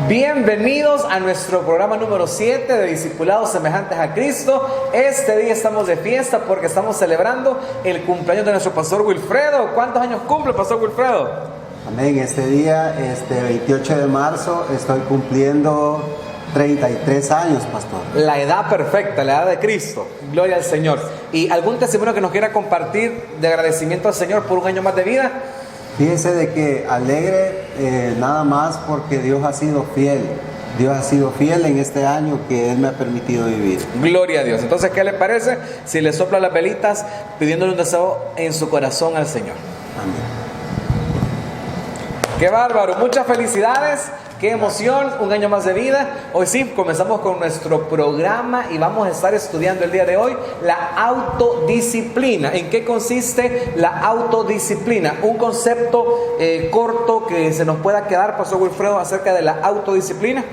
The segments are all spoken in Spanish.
Bienvenidos a nuestro programa número 7 de Discipulados Semejantes a Cristo. Este día estamos de fiesta porque estamos celebrando el cumpleaños de nuestro pastor Wilfredo. ¿Cuántos años cumple, pastor Wilfredo? Amén. Este día, 28 de marzo, estoy cumpliendo 33 años, pastor. La edad perfecta, la edad de Cristo. Gloria al Señor. ¿Y algún testimonio que nos quiera compartir de agradecimiento al Señor por un año más de vida? Fíjese de que alegre nada más porque Dios ha sido fiel. Dios ha sido fiel en este año que Él me ha permitido vivir. Gloria a Dios. Entonces, ¿qué le parece si le sopla las velitas pidiéndole un deseo en su corazón al Señor? Amén. ¡Qué bárbaro! Muchas felicidades. ¡Qué emoción! Un año más de vida. Hoy sí, comenzamos con nuestro programa y vamos a estar estudiando el día de hoy la autodisciplina. ¿En qué consiste la autodisciplina? Un concepto corto que se nos pueda quedar, pastor Wilfredo, acerca de la autodisciplina.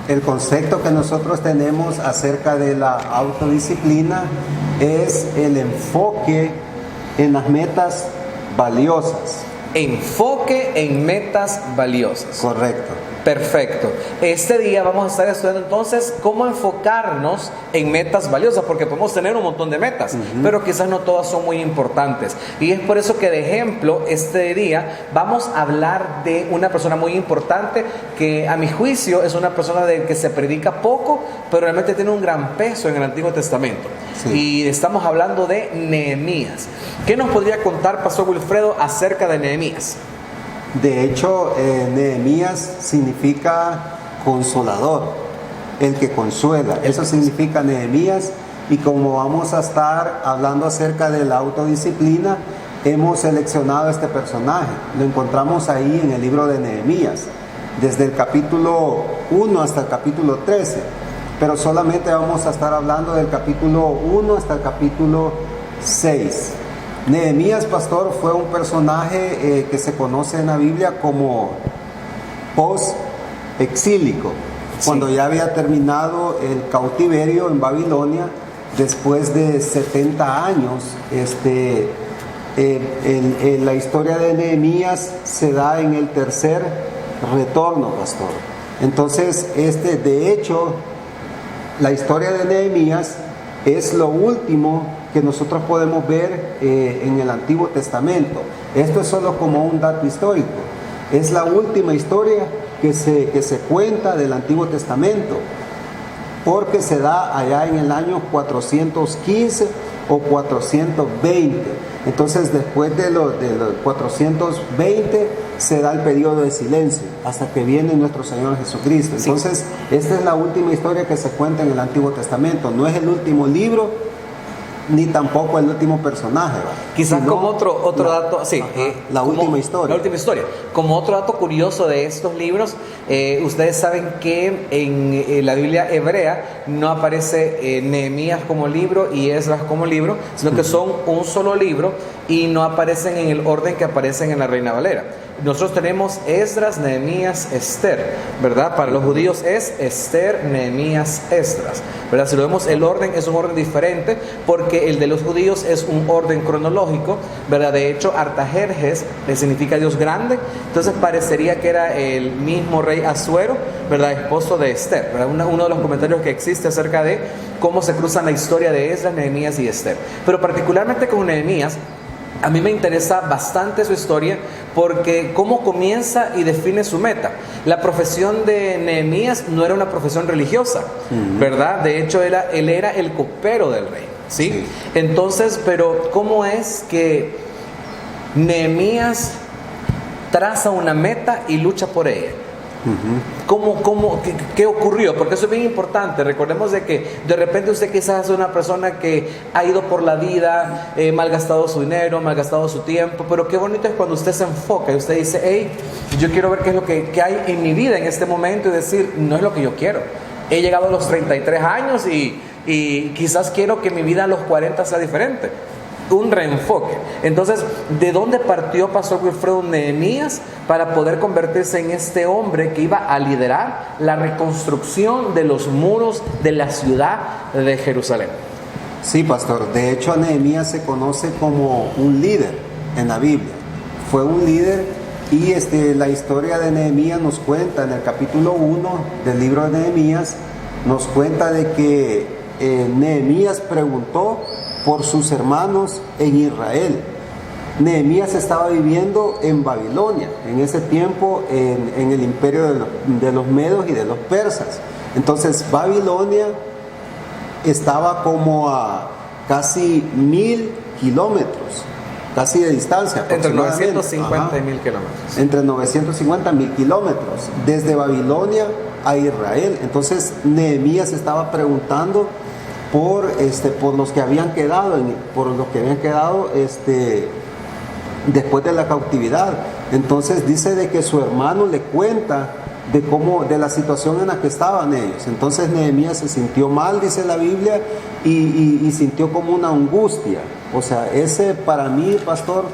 El concepto que nosotros tenemos acerca de la autodisciplina es el enfoque en las metas valiosas. Enfoque en metas valiosas. Correcto. Perfecto. Este día vamos a estar estudiando entonces cómo enfocarnos en metas valiosas, porque podemos tener un montón de metas, pero quizás no todas son muy importantes. Y es por eso que de ejemplo, este día vamos a hablar de una persona muy importante que a mi juicio es una persona de que se predica poco, pero realmente tiene un gran peso en el Antiguo Testamento. Sí. Y estamos hablando de Nehemías. ¿Qué nos podría contar, pastor Wilfredo, acerca de Nehemías? De hecho, Nehemías significa consolador, el que consuela. Eso significa Nehemías. Y como vamos a estar hablando acerca de la autodisciplina, hemos seleccionado este personaje. Lo encontramos ahí en el libro de Nehemías, desde el capítulo 1 hasta el capítulo 13. Pero solamente vamos a estar hablando del capítulo 1 hasta el capítulo 6. Nehemías, pastor, fue un personaje que se conoce en la Biblia como post-exílico, sí. Cuando ya había terminado el cautiverio en Babilonia, después de 70 años, la historia de Nehemías se da en el tercer retorno, pastor. Entonces, de hecho, la historia de Nehemías es lo último que nosotros podemos ver en el Antiguo Testamento. Esto es solo como un dato histórico. Es la última historia que se cuenta del Antiguo Testamento, porque se da allá en el año 415 o 420. Entonces, después de los 420 se da el periodo de silencio hasta que viene nuestro Señor Jesucristo. Entonces, esta es la última historia que se cuenta en el Antiguo Testamento. No es el último libro, ni tampoco el último personaje, ¿verdad? Quizás como otro dato, sí, la última historia. La última historia. Como otro dato curioso de estos libros, ustedes saben que en la Biblia hebrea no aparece Nehemías como libro y Esdras como libro, sino que son un solo libro y no aparecen en el orden que aparecen en la Reina Valera. Nosotros tenemos Esdras, Nehemías, Esther, ¿verdad? Para los judíos es Esther, Nehemías, Esdras, ¿verdad? Si lo vemos, el orden es un orden diferente porque el de los judíos es un orden cronológico, ¿verdad? De hecho, Artajerjes significa Dios grande, entonces parecería que era el mismo rey Asuero, ¿verdad? Esposo de Esther, ¿verdad? Uno de los comentarios que existe acerca de cómo se cruzan la historia de Esdras, Nehemías y Esther. Pero particularmente con Nehemías, a mí me interesa bastante su historia porque cómo comienza y define su meta. La profesión de Nehemías no era una profesión religiosa, ¿verdad? De hecho, él era el copero del rey, ¿sí? Sí. Entonces, pero ¿cómo es que Nehemías traza una meta y lucha por ella? ¿Qué ocurrió? Porque eso es bien importante. Recordemos de que de repente usted quizás es una persona que ha ido por la vida, malgastado su dinero, malgastado su tiempo, pero qué bonito es cuando usted se enfoca y usted dice, hey, yo quiero ver qué es lo que hay en mi vida en este momento y decir, no es lo que yo quiero. He llegado a los 33 años y quizás quiero que mi vida a los 40 sea diferente. Un reenfoque. Entonces, ¿de dónde partió pastor Wilfredo Nehemías para poder convertirse en este hombre que iba a liderar la reconstrucción de los muros de la ciudad de Jerusalén? Sí, pastor. De hecho, Nehemías se conoce como un líder en la Biblia. Fue un líder Y la historia de Nehemías nos cuenta en el capítulo 1 del libro de Nehemías, nos cuenta de que Nehemías preguntó por sus hermanos en Israel. Nehemías estaba viviendo en Babilonia, en ese tiempo en el imperio de los medos y de los persas. Entonces Babilonia estaba como a casi 1000 kilómetros, casi de distancia. Entre 950 y 1000 kilómetros. Entre 950 y 1000 kilómetros, desde Babilonia a Israel. Entonces Nehemías estaba preguntando por los que habían quedado, después de la cautividad. Entonces dice de que su hermano le cuenta de la situación en la que estaban ellos. Entonces Nehemías se sintió mal, dice la Biblia, y sintió como una angustia. O sea, ese para mí, pastor,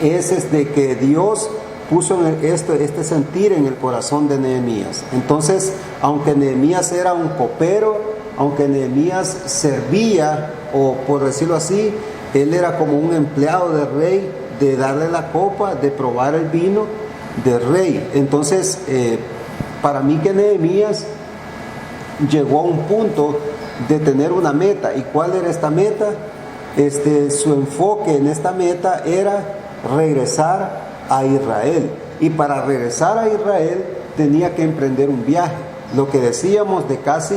es que Dios puso este sentir en el corazón de Nehemías. Entonces, aunque Nehemías era un copero, aunque Nehemías servía, o por decirlo así, él era como un empleado del rey, de darle la copa, de probar el vino del rey. Entonces, para mí que Nehemías llegó a un punto de tener una meta. ¿Y cuál era esta meta? Su enfoque en esta meta era regresar a Israel. Y para regresar a Israel tenía que emprender un viaje. Lo que decíamos de casi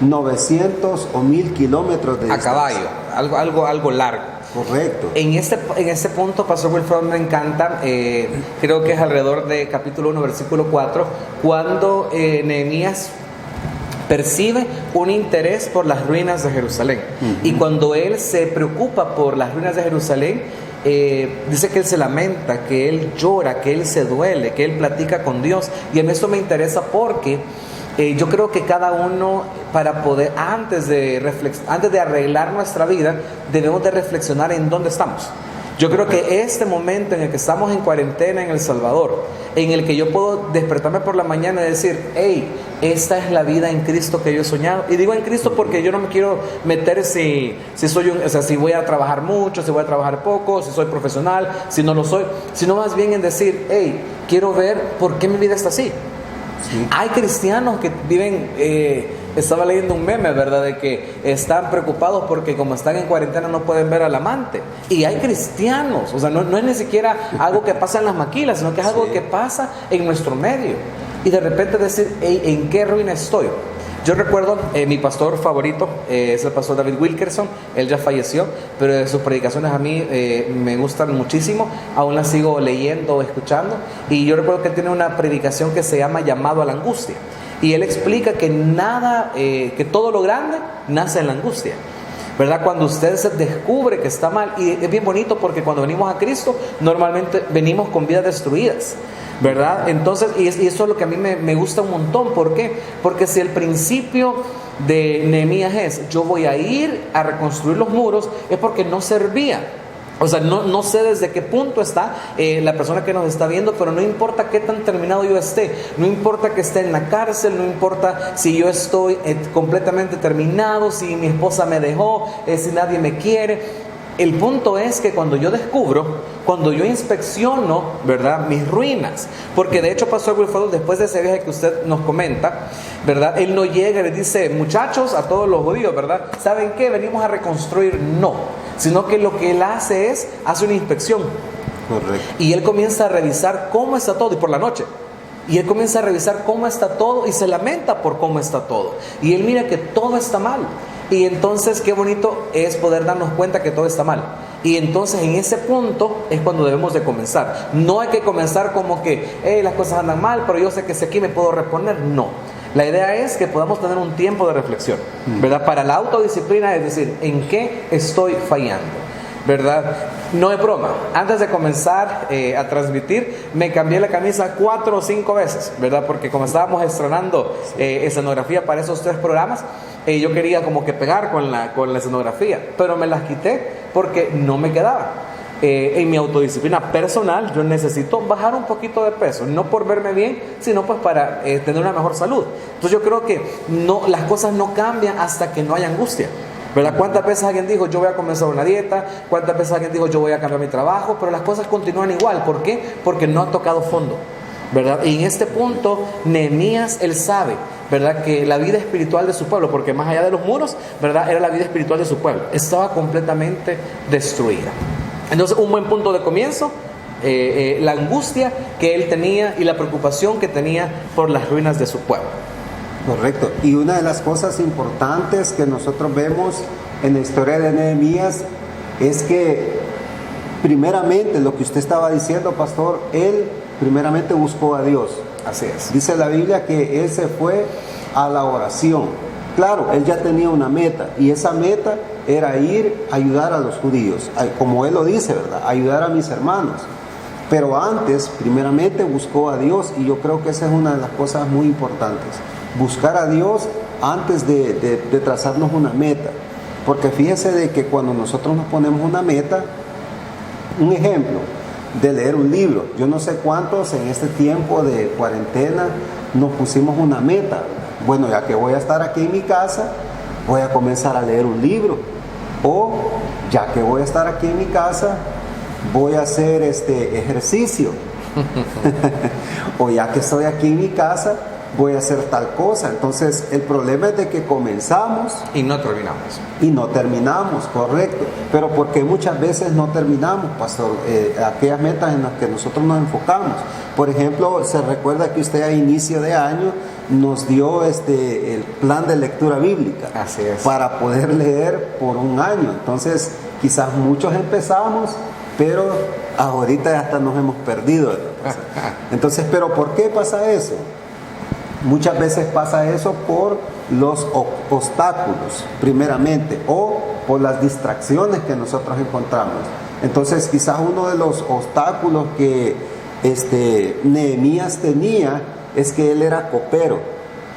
900 o 1000 kilómetros de distancia. A caballo, algo largo. Correcto. En este punto, Pastor Wilfredo, me encanta, creo que es alrededor de capítulo 1, versículo 4, cuando Nehemías percibe un interés por las ruinas de Jerusalén. Uh-huh. Y cuando él se preocupa por las ruinas de Jerusalén, dice que él se lamenta, que él llora, que él se duele, que él platica con Dios. Y en esto me interesa porque yo creo que cada uno, para poder, antes de arreglar nuestra vida, debemos de reflexionar en dónde estamos. Yo creo que este momento en el que estamos en cuarentena en El Salvador, en el que yo puedo despertarme por la mañana y decir, hey, esta es la vida en Cristo que yo he soñado. Y digo en Cristo porque yo no me quiero meter si voy a trabajar mucho, si voy a trabajar poco, si soy profesional, si no lo soy, sino más bien en decir, hey, quiero ver por qué mi vida está así. Sí. Hay cristianos que viven, estaba leyendo un meme, ¿verdad? De que están preocupados porque como están en cuarentena no pueden ver al amante. Y hay cristianos, o sea, no es ni siquiera algo que pasa en las maquilas, sino que es algo que pasa en nuestro medio. Y de repente decir, hey, ¿en qué ruina estoy? Yo recuerdo, mi pastor favorito es el pastor David Wilkerson. Él ya falleció, pero sus predicaciones a mí me gustan muchísimo. Aún las sigo leyendo o escuchando. Y yo recuerdo que él tiene una predicación que se llama Llamado a la Angustia. Y él explica que que todo lo grande nace en la angustia, ¿verdad? Cuando usted se descubre que está mal. Y es bien bonito porque cuando venimos a Cristo, normalmente venimos con vidas destruidas, ¿verdad? Entonces, y eso es lo que a mí me gusta un montón. ¿Por qué? Porque si el principio de Nehemías es, yo voy a ir a reconstruir los muros, es porque no servía. O sea, no sé desde qué punto está la persona que nos está viendo, pero no importa qué tan terminado yo esté, no importa que esté en la cárcel, no importa si yo estoy completamente terminado, si mi esposa me dejó, si nadie me quiere. El punto es que cuando yo descubro, cuando yo inspecciono, ¿verdad?, mis ruinas, porque de hecho Pastor Wilfredo, después de ese viaje que usted nos comenta, ¿verdad?, él no llega y le dice, muchachos, a todos los judíos, ¿verdad?, ¿saben qué? Venimos a reconstruir. No, sino que lo que él hace una inspección. Correcto. Y él comienza a revisar cómo está todo, y por la noche. Y él comienza a revisar cómo está todo y se lamenta por cómo está todo. Y él mira que todo está mal. Y entonces qué bonito es poder darnos cuenta que todo está mal. Y entonces en ese punto es cuando debemos de comenzar. No hay que comenzar como que las cosas andan mal, pero yo sé que si aquí me puedo reponer. No. La idea es que podamos tener un tiempo de reflexión, ¿verdad? Para la autodisciplina, es decir, ¿en qué estoy fallando? ¿Verdad? No es broma. Antes de comenzar a transmitir, me cambié la camisa 4 o 5 veces, ¿verdad? Porque como estábamos estrenando escenografía para esos 3 programas, yo quería como que pegar con la escenografía, pero me las quité porque no me quedaba. En mi autodisciplina personal, yo necesito bajar un poquito de peso, no por verme bien, sino pues para tener una mejor salud. Entonces yo creo que las cosas no cambian hasta que no haya angustia. ¿verdad? ¿Cuántas veces alguien dijo yo voy a comenzar una dieta? ¿Cuántas veces alguien dijo yo voy a cambiar mi trabajo? Pero las cosas continúan igual. ¿Por qué? Porque no ha tocado fondo, ¿verdad? Y en este punto Nehemías, él sabe, ¿verdad?, que la vida espiritual de su pueblo, porque más allá de los muros, ¿verdad?, era la vida espiritual de su pueblo, estaba completamente destruida. Entonces, un buen punto de comienzo, la angustia que él tenía y la preocupación que tenía por las ruinas de su pueblo. Correcto. Y una de las cosas importantes que nosotros vemos en la historia de Nehemías es que, primeramente, lo que usted estaba diciendo, pastor, él primeramente buscó a Dios. Así es. Dice la Biblia que él se fue a la oración. Claro, él ya tenía una meta, y esa meta era ir a ayudar a los judíos, como él lo dice, ¿verdad? Ayudar a mis hermanos. Pero antes, primeramente, buscó a Dios, y yo creo que esa es una de las cosas muy importantes. Buscar a Dios antes de trazarnos una meta. Porque fíjese de que cuando nosotros nos ponemos una meta, un ejemplo de leer un libro, yo no sé cuántos en este tiempo de cuarentena nos pusimos una meta. Bueno, ya que voy a estar aquí en mi casa, voy a comenzar a leer un libro. O ya que voy a estar aquí en mi casa, voy a hacer ejercicio. O ya que estoy aquí en mi casa, voy a hacer tal cosa. Entonces el problema es de que comenzamos y no terminamos. Y no terminamos, correcto. Pero porque muchas veces no terminamos, pastor, aquellas metas en las que nosotros nos enfocamos. Por ejemplo, se recuerda que usted a inicio de año nos dio el plan de lectura bíblica. Así es. Para poder leer por un año. Entonces quizás muchos empezamos, pero ahorita hasta nos hemos perdido. Entonces, ¿pero por qué pasa eso? Muchas veces pasa eso por los obstáculos, primeramente, o por las distracciones que nosotros encontramos. Entonces, quizás uno de los obstáculos que Nehemías tenía es que él era copero.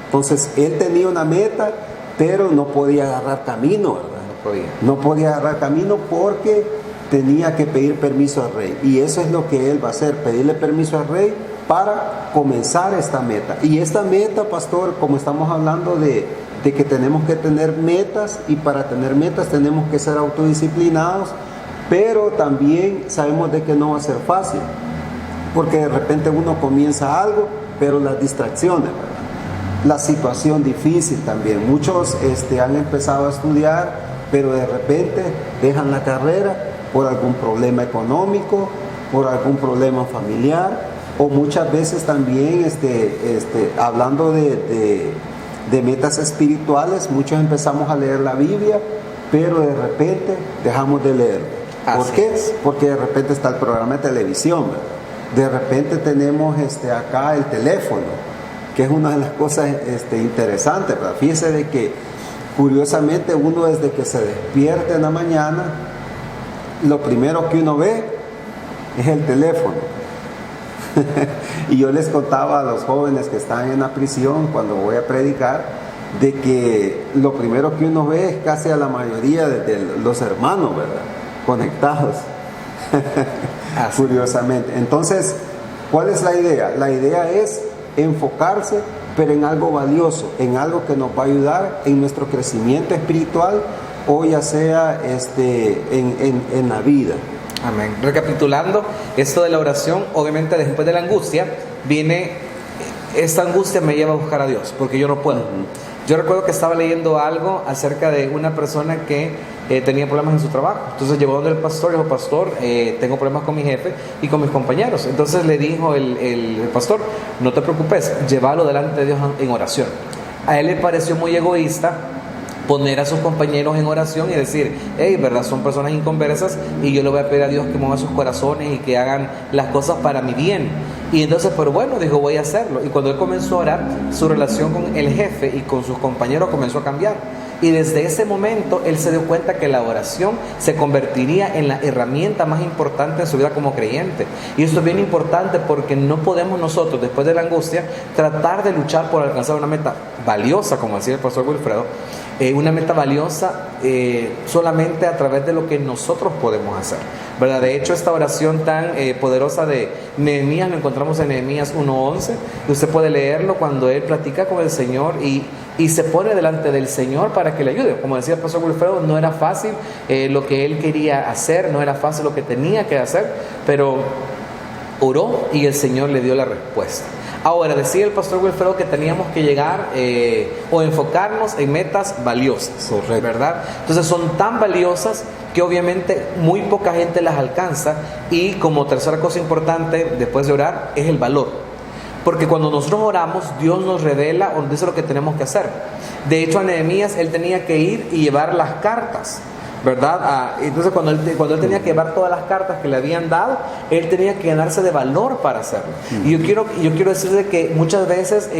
Entonces, él tenía una meta, pero no podía agarrar camino, ¿verdad? No podía agarrar camino porque tenía que pedir permiso al rey. Y eso es lo que él va a hacer, pedirle permiso al rey para comenzar esta meta. Y esta meta, pastor, como estamos hablando de que tenemos que tener metas, y para tener metas tenemos que ser autodisciplinados, pero también sabemos de que no va a ser fácil, porque de repente uno comienza algo, pero las distracciones, ¿verdad? La situación difícil también. Muchos han empezado a estudiar, pero de repente dejan la carrera por algún problema económico, por algún problema familiar. O muchas veces también, hablando de metas espirituales, muchos empezamos a leer la Biblia, pero de repente dejamos de leer. ¿Por qué? Porque de repente está el programa de televisión, ¿verdad? De repente tenemos acá el teléfono, que es una de las cosas interesantes, ¿verdad? Fíjese de que, curiosamente, uno desde que se despierta en la mañana, lo primero que uno ve es el teléfono. Y yo les contaba a los jóvenes que están en la prisión cuando voy a predicar, de que lo primero que uno ve es casi a la mayoría de los hermanos, ¿verdad?, conectados. Curiosamente. Entonces, ¿cuál es la idea? La idea es enfocarse, pero en algo valioso, en algo que nos va a ayudar en nuestro crecimiento espiritual, o ya sea en la vida. Amén. Recapitulando, esto de la oración, obviamente después de la angustia, viene, esta angustia me lleva a buscar a Dios, porque yo no puedo. Yo recuerdo que estaba leyendo algo acerca de una persona que tenía problemas en su trabajo. Entonces llegó donde el pastor y dijo: pastor, tengo problemas con mi jefe y con mis compañeros. Entonces le dijo el pastor: no te preocupes, llévalo delante de Dios en oración. A él le pareció muy egoísta poner a sus compañeros en oración y decir: hey, verdad, son personas inconversas y yo le voy a pedir a Dios que mueva sus corazones y que hagan las cosas para mi bien. Y entonces, pero bueno, dijo: voy a hacerlo. Y cuando él comenzó a orar, su relación con el jefe y con sus compañeros comenzó a cambiar. Y desde ese momento él se dio cuenta que la oración se convertiría en la herramienta más importante en su vida como creyente. Y esto es bien importante porque no podemos nosotros, después de la angustia, tratar de luchar por alcanzar una meta valiosa, como decía el pastor Wilfredo, una meta valiosa solamente a través de lo que nosotros podemos hacer, ¿verdad? De hecho, esta oración tan poderosa de Nehemías, lo encontramos en Nehemías 1:11. Usted puede leerlo cuando él platica con el Señor y y se pone delante del Señor para que le ayude. Como decía el pastor Wilfredo, no era fácil lo que él quería hacer, no era fácil lo que tenía que hacer, pero oró y el Señor le dio la respuesta. Ahora, decía el pastor Wilfredo que teníamos que llegar o enfocarnos en metas valiosas, ¿verdad? Entonces son tan valiosas que obviamente muy poca gente las alcanza, y como tercera cosa importante después de orar es el valor. Porque cuando nosotros oramos, Dios nos revela o nos dice lo que tenemos que hacer. De hecho, a Nehemías él tenía que ir y llevar las cartas, ¿verdad? Entonces cuando él tenía que llevar todas las cartas que le habían dado, él tenía que ganarse de valor para hacerlo. Y yo quiero decirle que muchas veces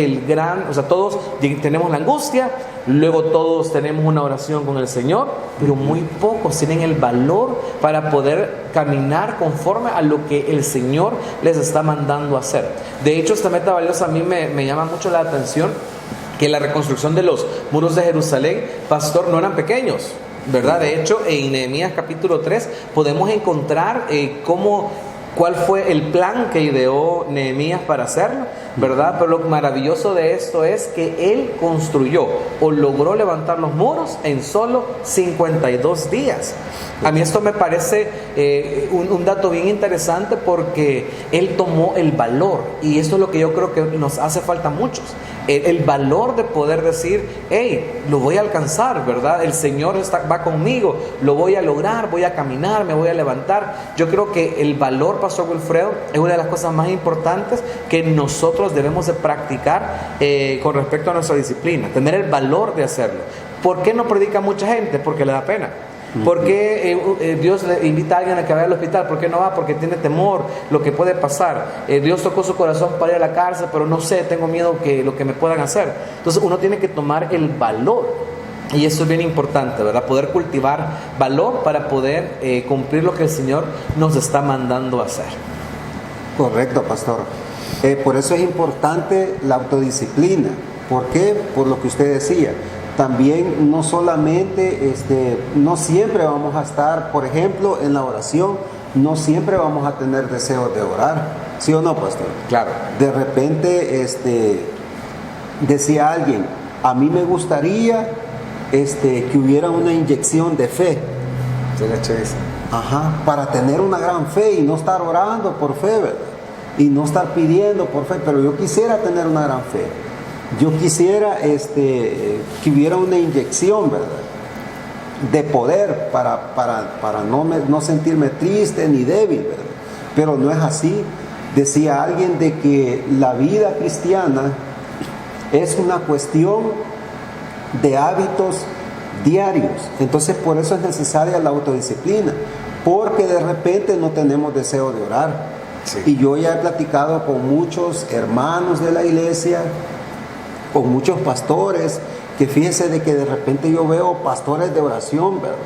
todos tenemos la angustia, luego todos tenemos una oración con el Señor, pero muy pocos tienen el valor para poder caminar conforme a lo que el Señor les está mandando a hacer. De hecho, esta meta valiosa a mí me llama mucho la atención, que la reconstrucción de los muros de Jerusalén, pastor, no eran pequeños, ¿verdad? De hecho, en Nehemías capítulo 3 podemos encontrar cuál fue el plan que ideó Nehemías para hacerlo, ¿verdad? Pero lo maravilloso de esto es que él construyó o logró levantar los muros en solo 52 días. A mí esto me parece un dato bien interesante, porque él tomó el valor, y esto es lo que yo creo que nos hace falta a muchos. El valor de poder decir, hey, lo voy a alcanzar, ¿verdad? El Señor va conmigo, lo voy a lograr, voy a caminar, me voy a levantar. Yo creo que el valor, pastor Wilfredo, es una de las cosas más importantes que nosotros debemos de practicar con respecto a nuestra disciplina, tener el valor de hacerlo. ¿Por qué no predica mucha gente? Porque le da pena. ¿Por qué Dios le invita a alguien a que vaya al hospital? ¿Por qué no va? Porque tiene temor lo que puede pasar. Dios tocó su corazón para ir a la cárcel, pero no sé, tengo miedo que lo que me puedan hacer. Entonces uno tiene que tomar el valor, y eso es bien importante, ¿verdad? Poder cultivar valor para poder cumplir lo que el Señor nos está mandando a hacer. Correcto, pastor. Por eso es importante la autodisciplina. ¿Por qué? Por lo que usted decía. También no solamente, no siempre vamos a estar, por ejemplo, en la oración, no siempre vamos a tener deseos de orar, ¿sí o no, pastor? Claro. De repente, decía alguien, a mí me gustaría que hubiera una inyección de fe. Ajá, para tener una gran fe y no estar orando por fe, ¿verdad? Y no estar pidiendo por fe, pero yo quisiera tener una gran fe. Yo quisiera que hubiera una inyección, ¿verdad?, de poder para no sentirme triste ni débil, ¿verdad? Pero no es así. Decía alguien de que la vida cristiana es una cuestión de hábitos diarios. Entonces por eso es necesaria la autodisciplina, porque de repente no tenemos deseo de orar. Sí. Y yo ya he platicado con muchos hermanos de la iglesia, con muchos pastores, que fíjese de que de repente yo veo pastores de oración, ¿verdad?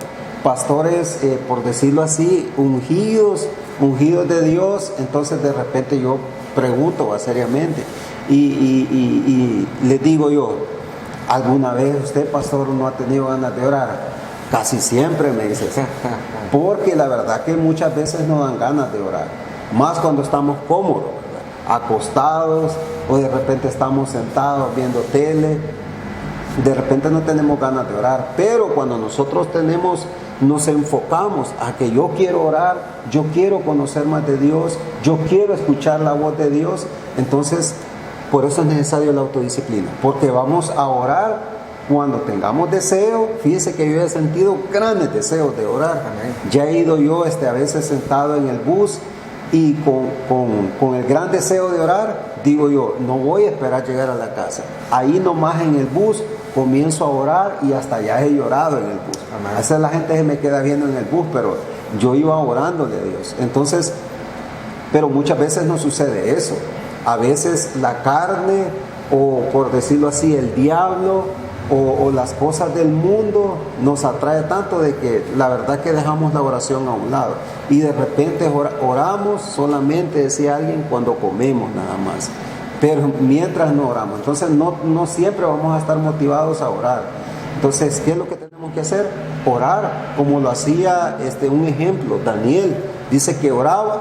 Pastores, por decirlo así, ungidos de Dios. Entonces de repente yo pregunto seriamente y les digo yo, ¿alguna vez usted, pastor, no ha tenido ganas de orar? Casi siempre me dice, porque la verdad que muchas veces no dan ganas de orar, más cuando estamos cómodos, ¿verdad?, acostados, o de repente estamos sentados viendo tele, de repente no tenemos ganas de orar. Pero cuando nosotros nos enfocamos a que yo quiero orar, yo quiero conocer más de Dios, yo quiero escuchar la voz de Dios, entonces por eso es necesario la autodisciplina, porque vamos a orar cuando tengamos deseo. Fíjese que yo he sentido grandes deseos de orar. Amén. Ya he ido yo a veces sentado en el bus y con el gran deseo de orar, digo yo, no voy a esperar llegar a la casa. Ahí nomás en el bus comienzo a orar y hasta ya he llorado en el bus. Amén. A veces la gente se me queda viendo en el bus, pero yo iba orándole a Dios. Entonces, pero muchas veces no sucede eso. A veces la carne, o por decirlo así, el diablo, o las cosas del mundo nos atrae tanto de que la verdad que dejamos la oración a un lado, y de repente oramos solamente, decía alguien, cuando comemos nada más, pero mientras no oramos. Entonces no siempre vamos a estar motivados a orar. Entonces, ¿qué es lo que tenemos que hacer? Orar, como lo hacía un ejemplo, Daniel dice que oraba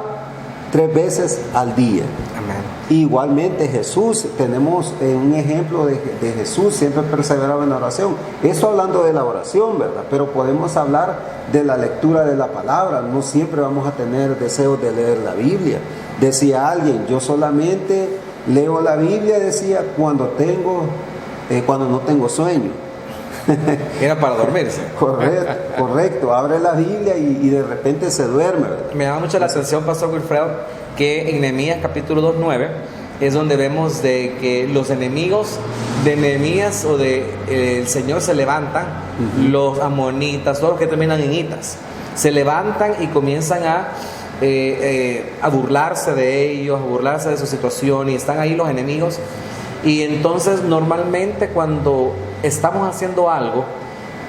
3 veces al día. Amén. Igualmente Jesús, tenemos un ejemplo de Jesús, siempre perseveraba en la oración. Eso hablando de la oración, ¿verdad? Pero podemos hablar de la lectura de la palabra. No siempre vamos a tener deseos de leer la Biblia. Decía alguien, yo solamente leo la Biblia, decía, cuando no tengo sueño. Era para dormirse. Correcto. Abre la Biblia y de repente se duerme, ¿verdad? Me llama mucho la atención, Pastor Wilfredo, que en Nehemías capítulo 2:9 es donde vemos de que los enemigos de Nehemías o de el Señor se levantan, los amonitas, todos los que terminan en itas, se levantan y comienzan a burlarse de ellos, a burlarse de su situación, y están ahí los enemigos. Y entonces normalmente cuando estamos haciendo algo,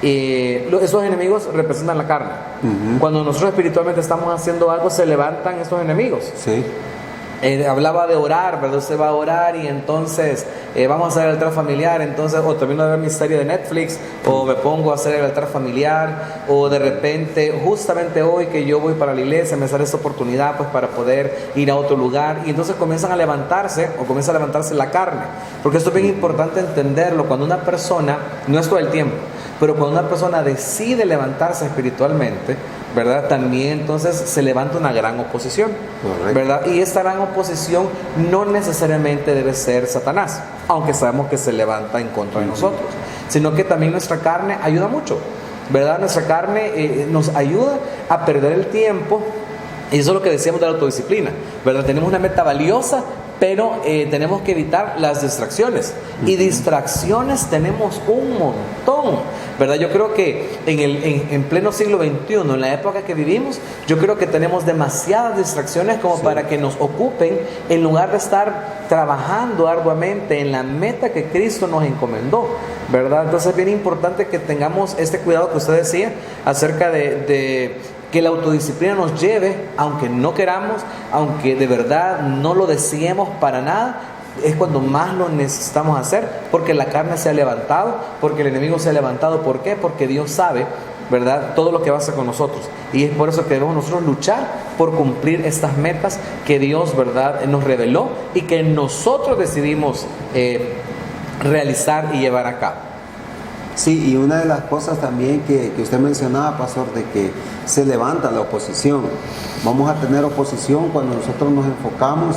esos enemigos representan la carne. Cuando nosotros espiritualmente estamos haciendo algo, se levantan esos enemigos. Sí. Hablaba de orar, ¿verdad? Usted va a orar y entonces vamos a hacer el altar familiar, entonces o termino de ver mi serie de Netflix o me pongo a hacer el altar familiar, o de repente justamente hoy que yo voy para la iglesia me sale esta oportunidad pues para poder ir a otro lugar, y entonces comienza a levantarse la carne, porque esto es bien importante entenderlo. Cuando una persona, no es todo el tiempo, pero cuando una persona decide levantarse espiritualmente, ¿verdad? También entonces se levanta una gran oposición. Correcto. ¿Verdad? Y esta gran oposición no necesariamente debe ser Satanás, aunque sabemos que se levanta en contra de nosotros, sino que también nuestra carne ayuda mucho, ¿verdad? Nuestra carne nos ayuda a perder el tiempo, y eso es lo que decíamos de la autodisciplina, ¿verdad? Tenemos una meta valiosa, pero tenemos que evitar las distracciones, y distracciones tenemos un montón, ¿verdad? Yo creo que en pleno siglo XXI, en la época que vivimos, yo creo que tenemos demasiadas distracciones como para que nos ocupen en lugar de estar trabajando arduamente en la meta que Cristo nos encomendó, ¿verdad? Entonces es bien importante que tengamos este cuidado que usted decía acerca de que la autodisciplina nos lleve, aunque no queramos, aunque de verdad no lo deseemos para nada, es cuando más lo necesitamos hacer, porque la carne se ha levantado, porque el enemigo se ha levantado. ¿Por qué? Porque Dios sabe, ¿verdad?, todo lo que va a hacer con nosotros, y es por eso que debemos nosotros luchar por cumplir estas metas que Dios, ¿verdad?, nos reveló y que nosotros decidimos realizar y llevar a cabo. Sí, y una de las cosas también que usted mencionaba, pastor, de que se levanta la oposición. Vamos a tener oposición cuando nosotros nos enfocamos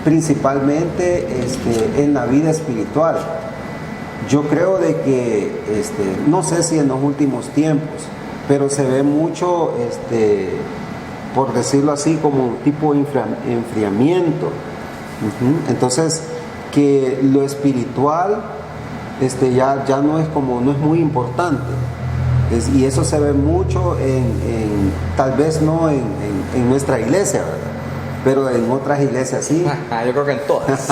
principalmente en la vida espiritual. Yo creo de que, no sé si en los últimos tiempos, pero se ve mucho, por decirlo así, como un tipo de enfriamiento. Entonces, que lo espiritual ya no es muy importante, y eso se ve mucho tal vez no en nuestra iglesia, ¿verdad?, pero en otras iglesias sí. Yo creo que en todas.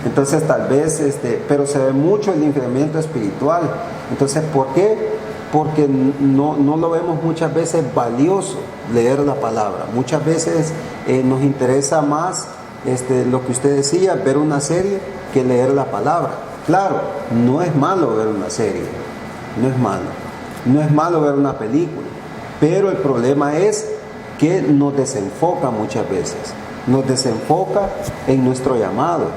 Entonces tal vez, pero se ve mucho el incremento espiritual. Entonces, ¿por qué? Porque no lo vemos muchas veces valioso leer la palabra. Muchas veces nos interesa más lo que usted decía, ver una serie, que leer la palabra. Claro, no es malo ver una serie, no es malo ver una película, pero el problema es que nos desenfoca muchas veces, nos desenfoca en nuestro llamado,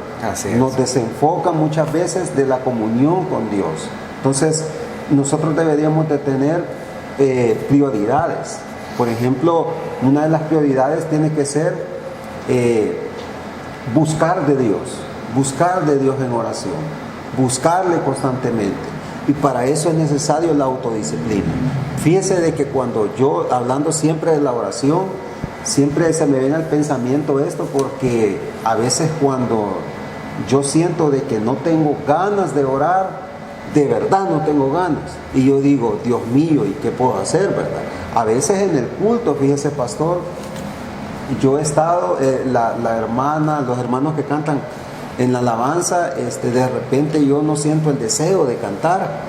nos desenfoca muchas veces de la comunión con Dios. Entonces, nosotros deberíamos de tener prioridades. Por ejemplo, una de las prioridades tiene que ser buscar de Dios en oración, buscarle constantemente, y para eso es necesario la autodisciplina. Fíjese de que cuando yo, hablando siempre de la oración, siempre se me viene al pensamiento esto, porque a veces cuando yo siento de que no tengo ganas de orar, de verdad no tengo ganas, y yo digo, Dios mío, ¿y qué puedo hacer, verdad? A veces en el culto, fíjese, pastor, yo he estado, los hermanos que cantan en la alabanza, de repente yo no siento el deseo de cantar,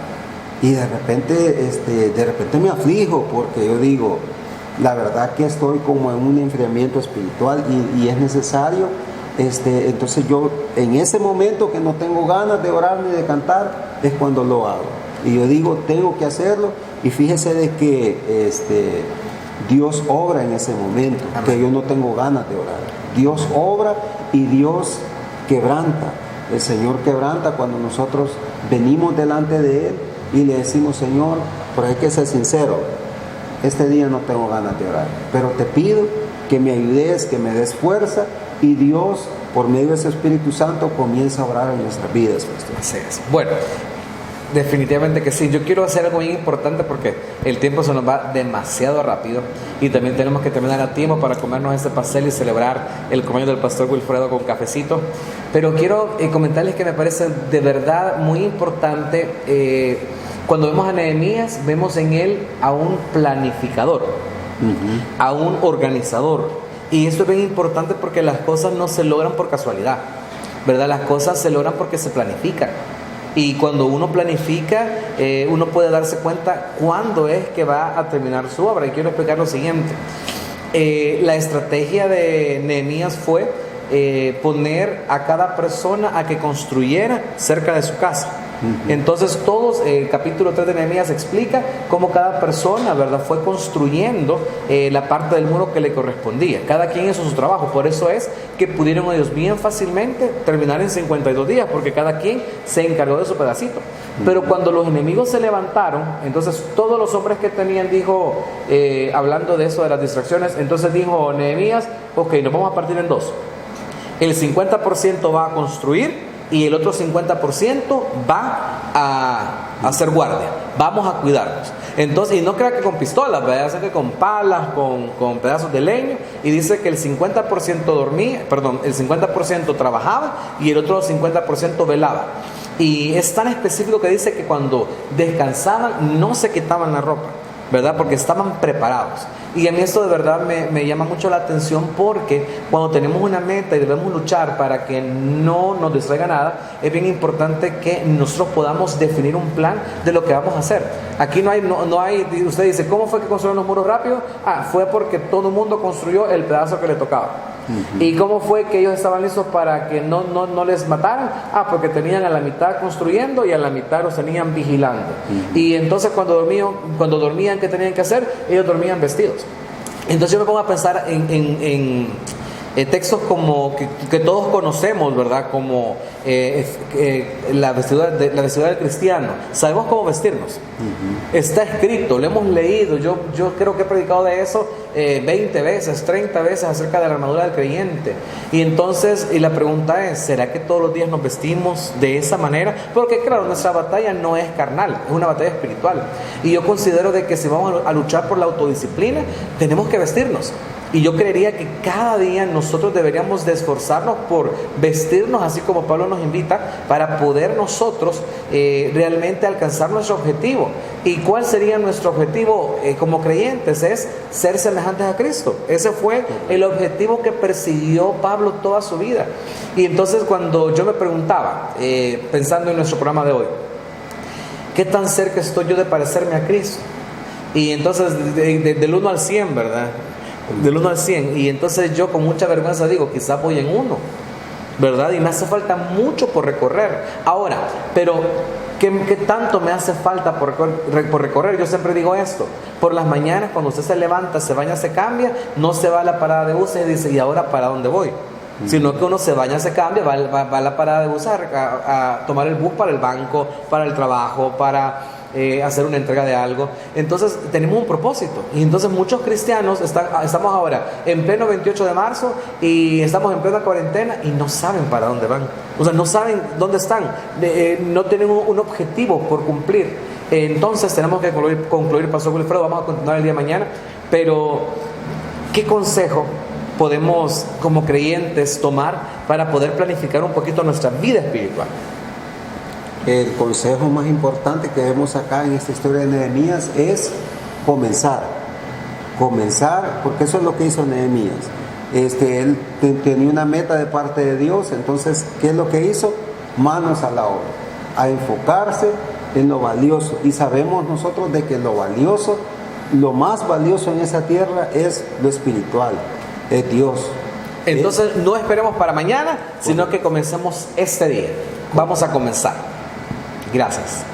y de repente me aflijo, porque yo digo, la verdad que estoy como en un enfriamiento espiritual, y es necesario, entonces yo en ese momento que no tengo ganas de orar ni de cantar, es cuando lo hago, y yo digo, tengo que hacerlo. Y fíjese de que Dios obra en ese momento, Amén. que yo no tengo ganas de orar. Dios obra y Dios quebranta. El Señor quebranta cuando nosotros venimos delante de Él y le decimos, Señor, pero hay que ser sincero, este día no tengo ganas de orar, pero te pido que me ayudes, que me des fuerza, y Dios, por medio de ese Espíritu Santo, comienza a obrar en nuestras vidas, pastor. Así es. Bueno, definitivamente que sí. Yo quiero hacer algo bien importante porque el tiempo se nos va demasiado rápido y también tenemos que terminar a tiempo para comernos este pastel y celebrar el cumpleaños del pastor Wilfredo con cafecito. Pero quiero comentarles que me parece de verdad muy importante. Cuando vemos a Nehemías, vemos en él a un planificador, a un organizador. Y esto es bien importante porque las cosas no se logran por casualidad, ¿verdad? Las cosas se logran porque se planifican. Y cuando uno planifica, uno puede darse cuenta cuándo es que va a terminar su obra. Y quiero explicar lo siguiente. La estrategia de Nehemías fue poner a cada persona a que construyera cerca de su casa. Entonces todos, el capítulo 3 de Nehemías explica cómo cada persona, ¿verdad?, fue construyendo la parte del muro que le correspondía. Cada quien hizo su trabajo. Por eso es que pudieron ellos bien fácilmente terminar en 52 días, porque cada quien se encargó de su pedacito. Pero cuando los enemigos se levantaron, entonces todos los hombres que tenían, dijo, hablando de eso, de las distracciones, entonces dijo Nehemías, ok, nos vamos a partir en dos. El 50% va a construir y el otro 50% va a hacer guardia. Vamos a cuidarnos. Entonces, y no crea que con pistolas, ¿verdad? Hace que con palas, con pedazos de leño. Y dice que el 50% dormía, perdón, el 50% trabajaba y el otro 50% velaba. Y es tan específico que dice que cuando descansaban no se quitaban la ropa, ¿verdad? Porque estaban preparados. Y a mí esto de verdad me llama mucho la atención, porque cuando tenemos una meta y debemos luchar para que no nos distraiga nada, es bien importante que nosotros podamos definir un plan de lo que vamos a hacer. Aquí no hay, usted dice, ¿cómo fue que construyeron los muros rápido? Fue porque todo el mundo construyó el pedazo que le tocaba. ¿Y cómo fue que ellos estaban listos para que no les mataran? Porque tenían a la mitad construyendo y a la mitad los tenían vigilando. Y entonces cuando dormían, ¿qué tenían que hacer? Ellos dormían vestidos. Entonces yo me pongo a pensar en textos como que todos conocemos, ¿verdad? Como la vestidura del cristiano. Sabemos cómo vestirnos. Está escrito, lo hemos leído. Yo creo que he predicado de eso 20 veces, 30 veces acerca de la armadura del creyente. Y entonces, la pregunta es, ¿será que todos los días nos vestimos de esa manera? Porque claro, nuestra batalla no es carnal, es una batalla espiritual. Y yo considero de que si vamos a luchar por la autodisciplina, tenemos que vestirnos. Y yo creería que cada día nosotros deberíamos de esforzarnos por vestirnos así como Pablo nos invita, para poder nosotros realmente alcanzar nuestro objetivo. ¿Y cuál sería nuestro objetivo como creyentes? Es ser semejantes a Cristo. Ese fue el objetivo que persiguió Pablo toda su vida. Y entonces cuando yo me preguntaba, pensando en nuestro programa de hoy, ¿qué tan cerca estoy yo de parecerme a Cristo? Y entonces del 1 al 100, ¿verdad? Del 1 al 100, y entonces yo con mucha vergüenza digo, quizás voy en 1, ¿verdad? Y me hace falta mucho por recorrer. Ahora, pero ¿qué tanto me hace falta por recorrer? Yo siempre digo esto: por las mañanas, cuando usted se levanta, se baña, se cambia, no se va a la parada de buses y dice, ¿y ahora para dónde voy? Sino que uno se baña, se cambia, va a la parada de buses a tomar el bus para el banco, para el trabajo, para hacer una entrega de algo. Entonces tenemos un propósito. Y entonces muchos cristianos estamos ahora en pleno 28 de marzo y estamos en plena cuarentena y no saben para dónde van. O sea, no saben dónde están, no tienen un objetivo por cumplir. Entonces tenemos que concluir, Pastor Wilfredo. Vamos a continuar el día de mañana, pero ¿qué consejo podemos como creyentes tomar para poder planificar un poquito nuestra vida espiritual? El consejo más importante que vemos acá en esta historia de Nehemías es comenzar, porque eso es lo que hizo Nehemías. Él tenía una meta de parte de Dios. Entonces, ¿qué es lo que hizo? Manos a la obra, a enfocarse en lo valioso. Y sabemos nosotros de que lo valioso, lo más valioso en esa tierra es lo espiritual, es Dios. Entonces no esperemos para mañana, sino que comencemos este día. Vamos a comenzar. Gracias.